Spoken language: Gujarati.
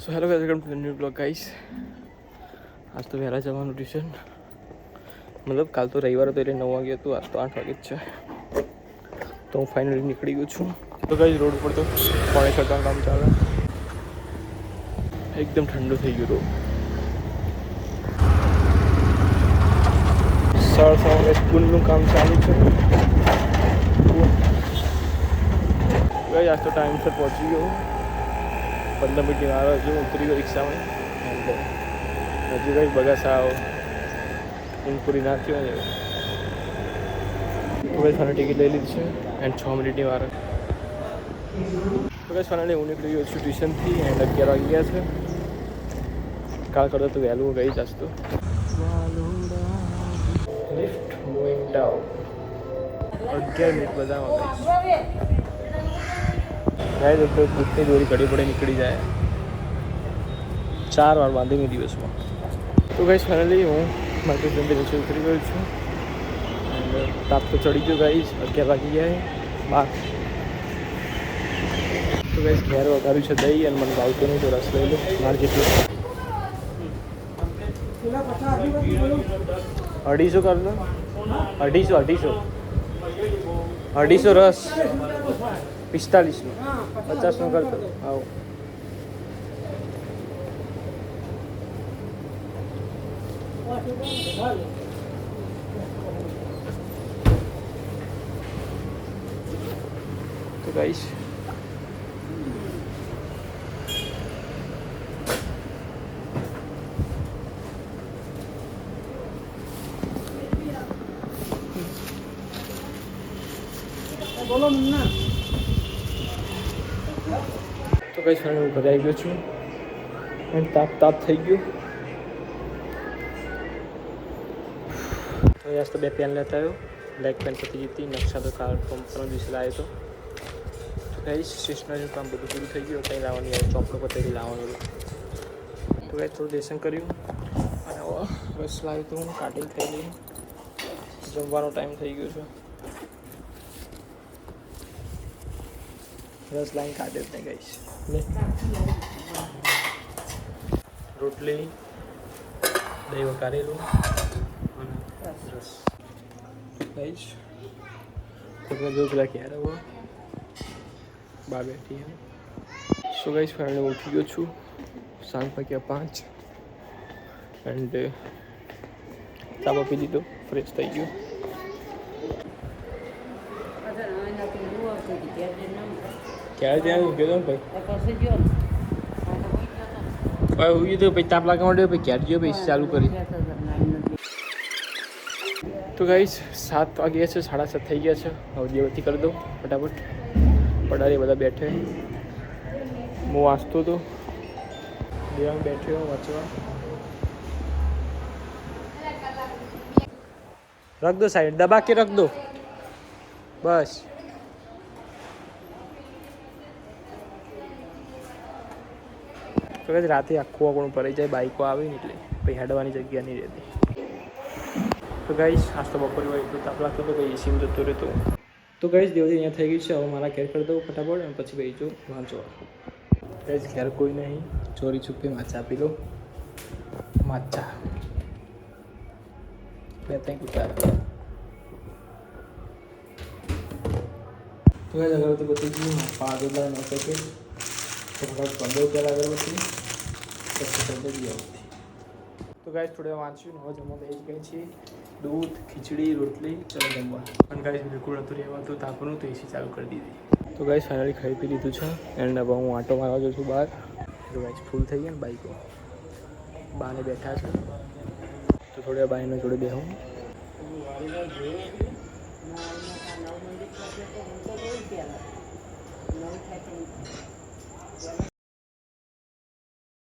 So hello welcome to the new blog guys. આજ તો વહેલા જવાનું ટ્યુશન, મતલબ કાલ તો રવિવાર હતો એટલે 9 વાગે હતું, આજ તો 8 વાગે જ છે. તો હું ફાઇનલી નીકળી ગયો છું. તો ગાઈસ રોડ પર તો પાણી છાંટવાનું કામ ચાલે, એકદમ ઠંડુ થઈ ગયું રોડ. સવારે સ્કૂલનું કામ ચાલુ છે. ગાઈસ આજ તો ટાઈમસર પહોંચી ગયો. 15 મિનિટની વાર હજુ ઉતરી ગયો રિક્ષામાં. હજુ કંઈ બગાસા ઊંઘ પૂરી ના થયો ને તો કંઈ ફાઇનલ ટિકિટ લઈ લીધી છે એન્ડ 6 મિનિટની વાર. તો કંઈ ફાઇનલી હું નીકળી ગયો છું ટ્યુશનથી એન્ડ 11 વાગી ગયા છે. કાલ કરતાં તો વહેલું ગઈ જ તો. લિફ્ટ મૂવિંગ ડાઉન 11 મિનિટ બધામાં ગાય તો દૂધની દોરી ઘડી પડે નીકળી જાય. 4 વાર બાંધી મેં દિવસમાં. તો ગાઈસ ફાઇનલી હું મારા ટ્યુશનથી નીચે ઉતરી ગયો છું. તાપ તો ચડી ગયો ગાઈસ, 11 વાગી ગયા. 12 તો ગાઈસ ઘેર વગાડ્યું છે દહીં અને મને ભાવતું નહીં તો રસ લઈ લો મારે જેટલું. 250 કર લો. 250 રસ 45નો 50નો કરતો આવો. તો ગાઈસ બોલો મુન્ના. તો કઈ ક્ષણે હું ઘરે આવી ગયો છું અને તાપ થઈ ગયું. તો આજ તો 2 પેન લેતા આવ્યો. બ્લેક પેન પતી જતી, નકશા તો કાલ પરમ દિવસે લાવ્યો હતો. તો કઈ સ્ટેશનરીનું કામ બધું પૂરું થઈ ગયું. કંઈ લાવવાની આવે ચોપડો પતાવી લાવવાનું. તો કંઈ થોડું લેસન કર્યું અને રસ લાવ્યું તો હું કાઢી ખાઈ લઈ. જમવાનો ટાઈમ થઈ ગયો છે. રસ લાઈન કાઢે જ નહીં ગાઈશ. રોટલી દહીં વઘારેલું અને રસ ગાઈશ. તો જો પેલા ક્યારે આવો બા બેઠી એમ. સો ગાઈશ ફાઇનલી ઉઠી ગયો છું. સાંજ વાગ્યા 5 એન્ડ ચા પી દીધો, ફ્રેશ થઈ ગયો. ક્યારે ત્યાં ગયો હતો ને ભાઈ ઉઈ તો પછી તાપ લાગવા માંડ્યો પછી ક્યારે ગયો પછી ચાલુ કરી. તો ગાઈસ 7 વાગ્યા છે, 7:30 થઈ ગયા છે. હવે દીવતી કરી દઉં ફટાફટ. પડારી બધા બેઠે, હું વાંચતો હતો, દેવા બેઠ્યો વાંચવા. રખ દો સાઈડ, દબા કે રખ દો બસ. તો કદાચ રાતે આખું આપણું ભરાઈ જાય, બાઈકો આવે ને એટલે પછી હેડવાની જગ્યા નહીં રહેતી. તો ગાઈસ આજ તો બપોરે હોય તો તાપ લાગતો હતો, કંઈ એસીમાં જતો રહેતો. તો ગાઈસ દેવતી અહીંયા થઈ ગઈ છે. હવે મારા ઘેર કરી દઉં ફટાફટ અને પછી ભાઈ જો વાંચવા. ગાઈસ ઘેર કોઈ નહીં, ચોરી છુપી માચા આપી લો. માચા 2-3 કુટાર. તો ગાઈસ અગરબત્તી બધી ગયું. 5 હજાર નો પેકેટ તો ફટાફટ 15 રૂપિયા અગરબત્તી પછી કરી આવતી. તો ગાઈસ થોડી વાંચ્યું હવે જમવા બેસી ગઈ છીએ. દૂધ, ખીચડી, રોટલી, ચલો જમવા. પણ ગાઈસ બિલકુલ નહોતું રહેવાતું તાપનું, તો એસી ચાલુ કરી દીધી. તો ગાઈસ ફાઇનલી ખાઈ પી લીધું છે એન્ડ હવે હું આંટો મારવા જાઉં છું બહાર. તો ગાઈસ ફૂલ થઈ ગયા ને બાઈકો, બાને બેઠા છે તો થોડી વાર બાઈના જોડે બેહું.